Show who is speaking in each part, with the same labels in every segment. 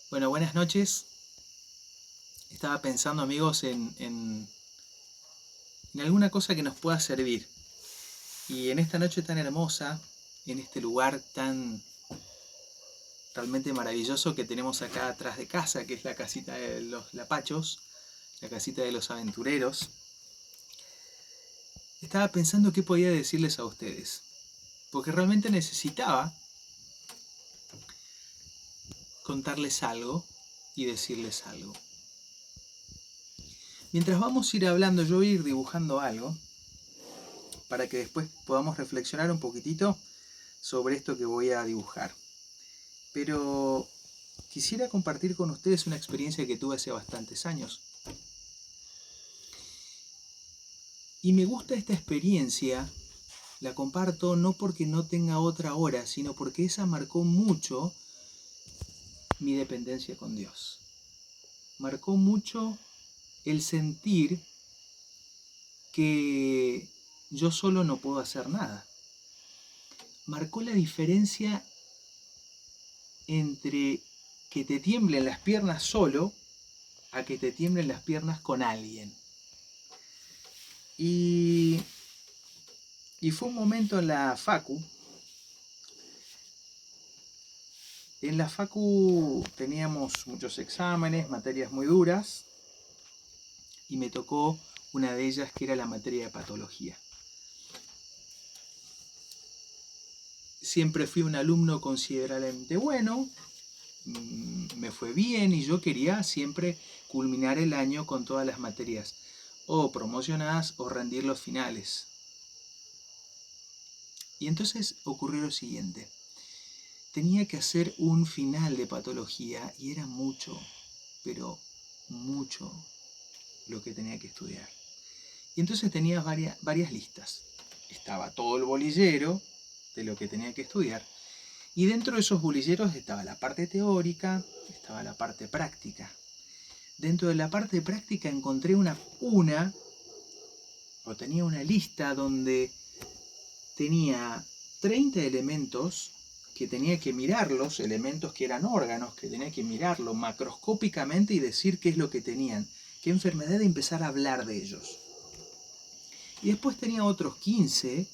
Speaker 1: Bueno, buenas noches. Estaba pensando, amigos, en alguna cosa que nos pueda servir. Y en esta noche tan hermosa, en este lugar tan realmente maravilloso que tenemos acá atrás de casa, que es la casita de los Lapachos, la casita de los aventureros, estaba pensando qué podía decirles a ustedes. Porque realmente necesitaba contarles algo y decirles algo. Mientras vamos a ir hablando, yo voy a ir dibujando algo para que después podamos reflexionar un poquitito sobre esto que voy a dibujar. Pero quisiera compartir con ustedes una experiencia que tuve hace bastantes años. Y me gusta esta experiencia, la comparto no porque no tenga otra hora, sino porque esa marcó mucho mi dependencia con Dios. Marcó mucho el sentir que yo solo no puedo hacer nada. Marcó la diferencia entre que te tiemblen las piernas solo a que te tiemblen las piernas con alguien. Y fue un momento en la facu. En la facu teníamos muchos exámenes, materias muy duras, y me tocó una de ellas que era la materia de patología. Siempre fui un alumno considerablemente bueno, me fue bien y yo quería siempre culminar el año con todas las materias o promocionadas o rendir los finales. Y entonces ocurrió lo siguiente. Tenía que hacer un final de patología y era mucho, pero mucho lo que tenía que estudiar. Y entonces tenía varias listas. Estaba todo el bolillero de lo que tenía que estudiar. Y dentro de esos bolilleros estaba la parte teórica, estaba la parte práctica. Dentro de la parte práctica encontré tenía una lista donde tenía 30 elementos que tenía que mirarlos, elementos que eran órganos, que tenía que mirarlo macroscópicamente y decir qué es lo que tenían, qué enfermedad, y empezar a hablar de ellos. Y después tenía otros 15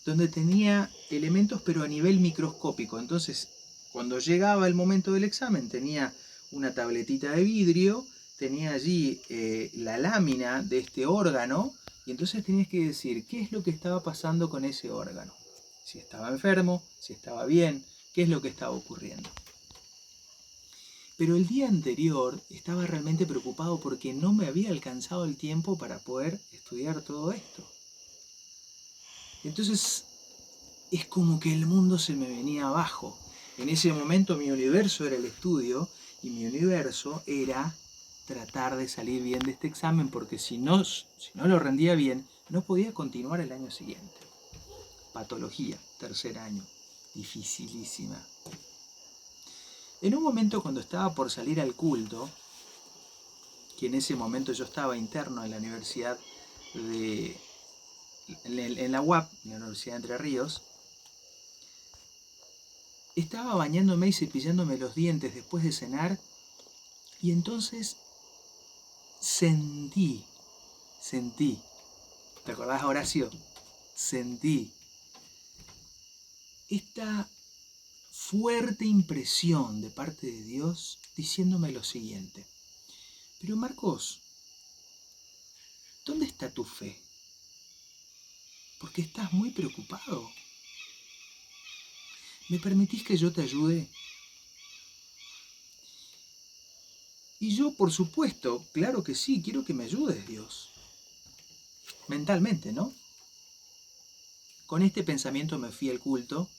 Speaker 1: donde tenía elementos pero a nivel microscópico. Entonces, cuando llegaba el momento del examen, tenía una tabletita de vidrio, tenía allí la lámina de este órgano, y entonces tenías que decir qué es lo que estaba pasando con ese órgano. Si estaba enfermo, si estaba bien, qué es lo que estaba ocurriendo. Pero el día anterior estaba realmente preocupado porque no me había alcanzado el tiempo para poder estudiar todo esto. Entonces es como que el mundo se me venía abajo. En ese momento mi universo era el estudio y mi universo era tratar de salir bien de este examen, porque si no lo rendía bien, no podía continuar el año siguiente. Patología, tercer año, dificilísima. En un momento, cuando estaba por salir al culto, que en ese momento yo estaba interno en la universidad en la UAP, en la Universidad de Entre Ríos, estaba bañándome y cepillándome los dientes después de cenar, y entonces sentí, ¿te acordás, Horacio? Sentí esta fuerte impresión de parte de Dios diciéndome lo siguiente: pero Marcos, ¿dónde está tu fe? Porque estás muy preocupado. ¿Me permitís que yo te ayude? Y yo, por supuesto, claro que sí, quiero que me ayudes, Dios. Mentalmente, ¿no? Con este pensamiento me fui al culto,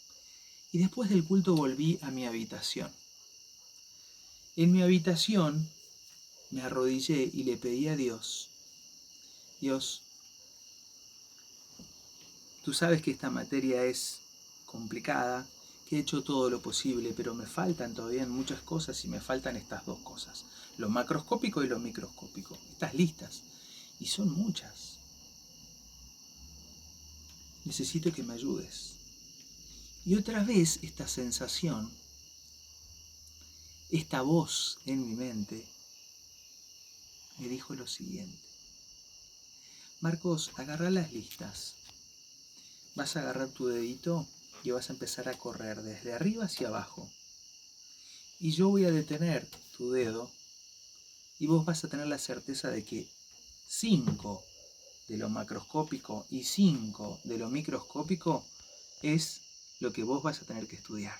Speaker 1: y después del culto volví a mi habitación. En mi habitación me arrodillé y le pedí a Dios: Dios, tú sabes que esta materia es complicada, que he hecho todo lo posible, pero me faltan todavía muchas cosas, y me faltan estas dos cosas, lo macroscópico y lo microscópico, estas listas, y son muchas. Necesito que me ayudes. Y otra vez esta sensación esta voz en mi mente me dijo lo siguiente: Marcos, agarrá las listas. Vas a agarrar tu dedito y vas a empezar a correr desde arriba hacia abajo. Y yo voy a detener tu dedo y vos vas a tener la certeza de que 5 de lo macroscópico y 5 de lo microscópico es lo que vos vas a tener que estudiar.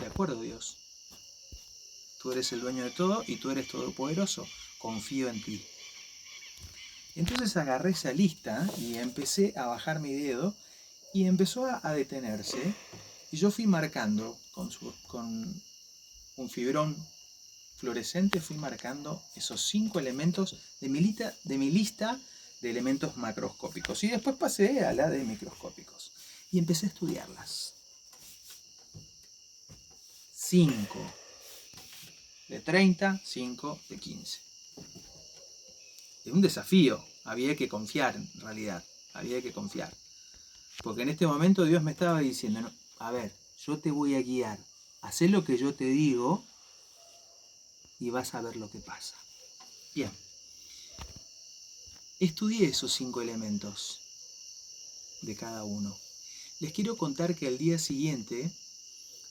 Speaker 1: ¿De acuerdo, Dios? Tú eres el dueño de todo y tú eres todopoderoso. Confío en ti. Entonces agarré esa lista y empecé a bajar mi dedo y empezó a detenerse. Y yo fui marcando con un fibrón fluorescente, fui marcando esos 5 elementos de mi lista de elementos macroscópicos. Y después pasé a la de microscópicos. Y empecé a estudiarlas. 5 de 30, 5 de 15. Es un desafío, había que confiar en realidad, había que confiar. Porque en este momento Dios me estaba diciendo, no, a ver, yo te voy a guiar, haz lo que yo te digo y vas a ver lo que pasa. Bien, estudié esos 5 elementos de cada uno. Les quiero contar que al día siguiente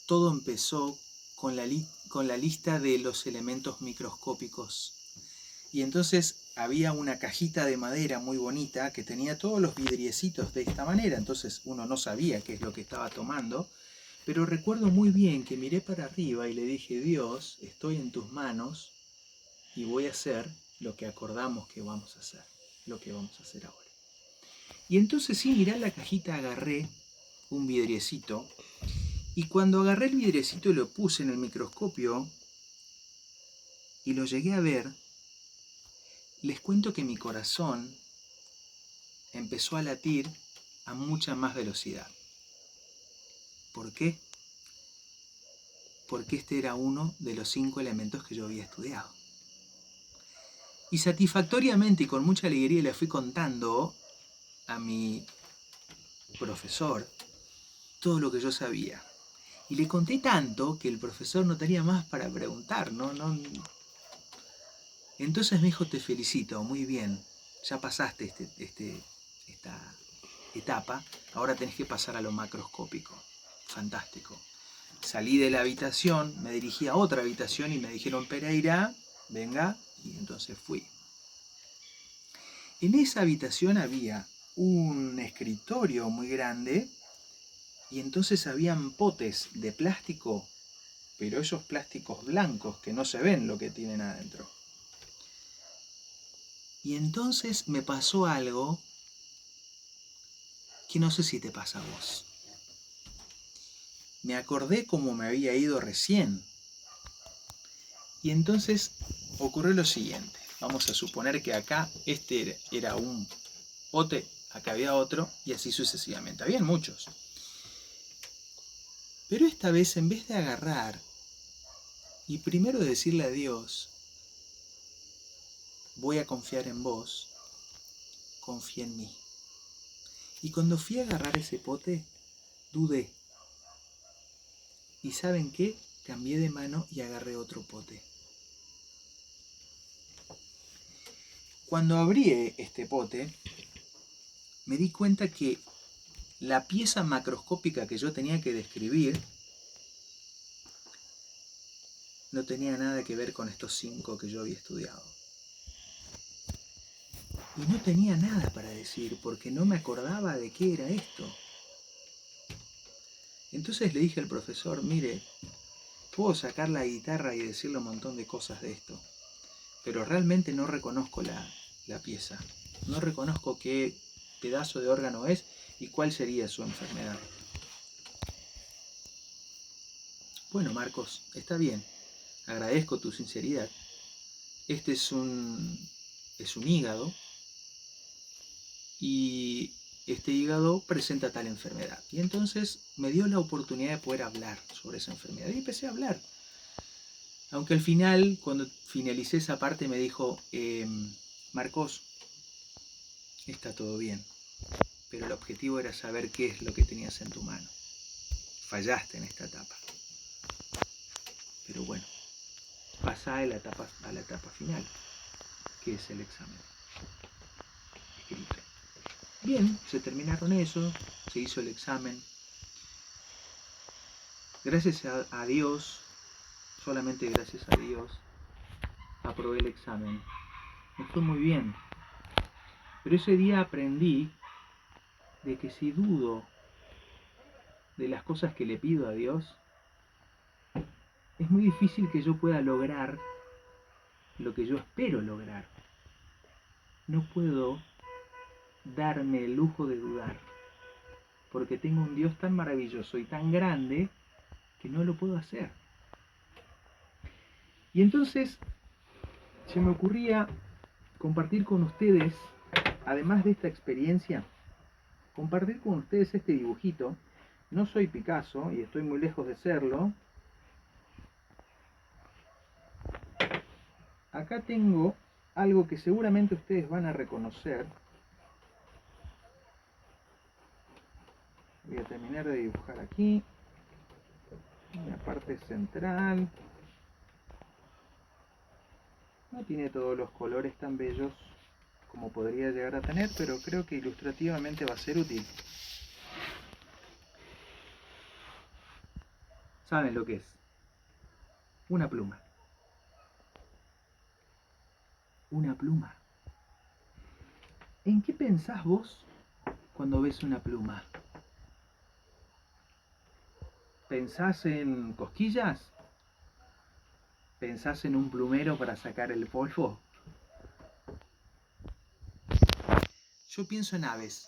Speaker 1: todo empezó con la lista de los elementos microscópicos. Y entonces había una cajita de madera muy bonita que tenía todos los vidriecitos de esta manera. Entonces uno no sabía qué es lo que estaba tomando. Pero recuerdo muy bien que miré para arriba y le dije, Dios, estoy en tus manos y voy a hacer lo que acordamos que vamos a hacer. Lo que vamos a hacer ahora. Y entonces sin mirar la cajita agarré un vidriecito. Y cuando agarré el vidriecito y lo puse en el microscopio y lo llegué a ver, les cuento que mi corazón empezó a latir a mucha más velocidad. ¿Por qué? Porque este era uno de los 5 elementos que yo había estudiado. Y satisfactoriamente y con mucha alegría le fui contando a mi profesor todo lo que yo sabía. Y le conté tanto que el profesor no tenía más para preguntar, ¿no? Entonces me dijo, te felicito, muy bien, ya pasaste esta etapa, ahora tenés que pasar a lo macroscópico. Fantástico. Salí de la habitación, me dirigí a otra habitación y me dijeron, Pereira, venga, y entonces fui. En esa habitación había un escritorio muy grande y entonces habían potes de plástico, pero esos plásticos blancos que no se ven lo que tienen adentro. Y entonces me pasó algo que no sé si te pasa a vos. Me acordé cómo me había ido recién. Y entonces ocurrió lo siguiente. Vamos a suponer que acá este era un pote, acá había otro, y así sucesivamente. Habían muchos. Pero esta vez, en vez de agarrar y primero decirle a Dios, voy a confiar en vos, confía en mí. Y cuando fui a agarrar ese pote, dudé. ¿Y saben qué? Cambié de mano y agarré otro pote. Cuando abrí este pote, me di cuenta que la pieza macroscópica que yo tenía que describir no tenía nada que ver con estos 5 que yo había estudiado. Y no tenía nada para decir porque no me acordaba de qué era esto. Entonces le dije al profesor, mire, puedo sacar la guitarra y decirle un montón de cosas de esto, pero realmente no reconozco la pieza. No reconozco qué pedazo de órgano es y cuál sería su enfermedad. Bueno, Marcos, está bien. Agradezco tu sinceridad. Este es un hígado y este hígado presenta tal enfermedad. Y entonces me dio la oportunidad de poder hablar sobre esa enfermedad y empecé a hablar. Aunque al final, cuando finalicé esa parte, me dijo, Marcos, está todo bien, pero el objetivo era saber qué es lo que tenías en tu mano. Fallaste en esta etapa. Pero bueno, pasa a la etapa final, que es el examen escrito. Bien, se terminaron eso, se hizo el examen. Gracias a Dios, solamente gracias a Dios, aprobé el examen. Me fue muy bien. Pero ese día aprendí de que si dudo de las cosas que le pido a Dios, es muy difícil que yo pueda lograr lo que yo espero lograr. No puedo darme el lujo de dudar, porque tengo un Dios tan maravilloso y tan grande que no lo puedo hacer. Y entonces se me ocurría compartir con ustedes, además de esta experiencia, compartir con ustedes este dibujito. No soy Picasso y estoy muy lejos de serlo. Acá tengo algo que seguramente ustedes van a reconocer. Voy a terminar de dibujar aquí una parte central. No tiene todos los colores tan bellos como podría llegar a tener, pero creo que ilustrativamente va a ser útil. ¿Saben lo que es? Una pluma. Una pluma. ¿En qué pensás vos cuando ves una pluma? ¿Pensás en cosquillas? ¿Pensás en un plumero para sacar el polvo? Yo pienso en aves.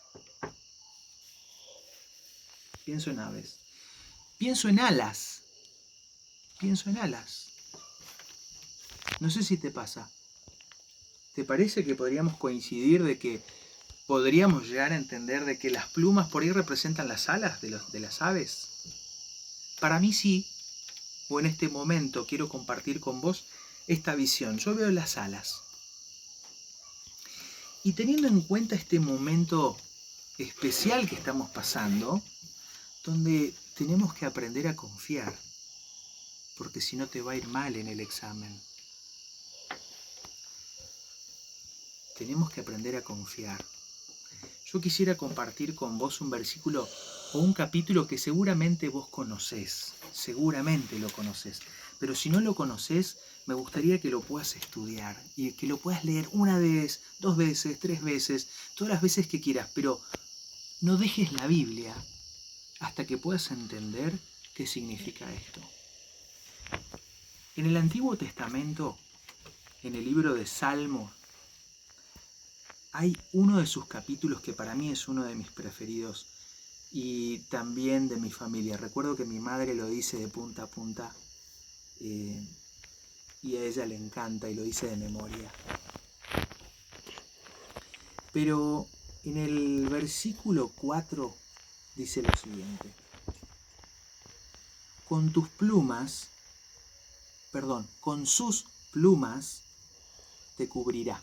Speaker 1: Pienso en aves. Pienso en alas. Pienso en alas. No sé si te pasa. ¿Te parece que podríamos coincidir de que podríamos llegar a entender de que las plumas por ahí representan las alas de las aves? Para mí sí, o en este momento quiero compartir con vos esta visión. Yo veo las alas. Y teniendo en cuenta este momento especial que estamos pasando, donde tenemos que aprender a confiar, porque si no te va a ir mal en el examen. Tenemos que aprender a confiar. Yo quisiera compartir con vos un versículo o un capítulo que seguramente vos conocés, seguramente lo conocés, pero si no lo conocés, me gustaría que lo puedas estudiar y que lo puedas leer una vez, 2 veces, 3 veces, todas las veces que quieras, pero no dejes la Biblia hasta que puedas entender qué significa esto. En el Antiguo Testamento, en el libro de Salmos, hay uno de sus capítulos que para mí es uno de mis preferidos y también de mi familia. Recuerdo que mi madre lo dice de punta a punta y a ella le encanta y lo dice de memoria. Pero en el versículo 4 dice lo siguiente: con tus plumas, con sus plumas te cubrirá,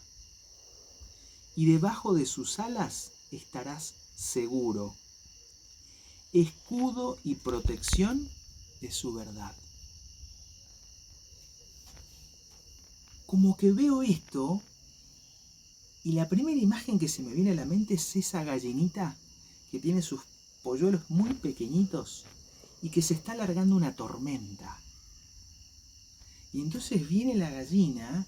Speaker 1: y debajo de sus alas estarás seguro. Escudo y protección de su verdad. Como que veo esto y la primera imagen que se me viene a la mente es esa gallinita que tiene sus polluelos muy pequeñitos y que se está alargando una tormenta. Y entonces viene la gallina,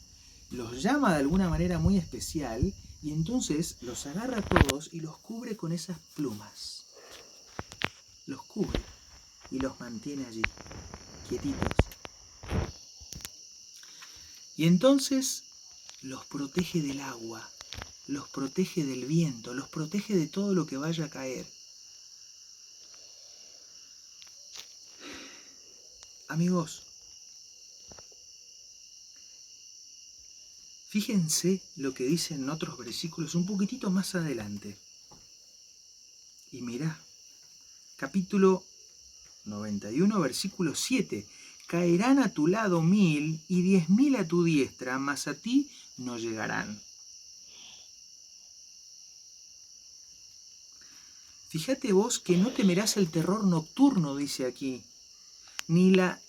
Speaker 1: los llama de alguna manera muy especial y entonces los agarra a todos y los cubre con esas plumas. Los cubre y los mantiene allí, quietitos. Y entonces los protege del agua, los protege del viento, los protege de todo lo que vaya a caer. Amigos, fíjense lo que dicen otros versículos un poquitito más adelante. Y mirá, capítulo 91, versículo 7. Caerán a tu lado 1000 y 10.000 a tu diestra, mas a ti no llegarán. Fíjate vos que no temerás el terror nocturno, dice aquí, ni la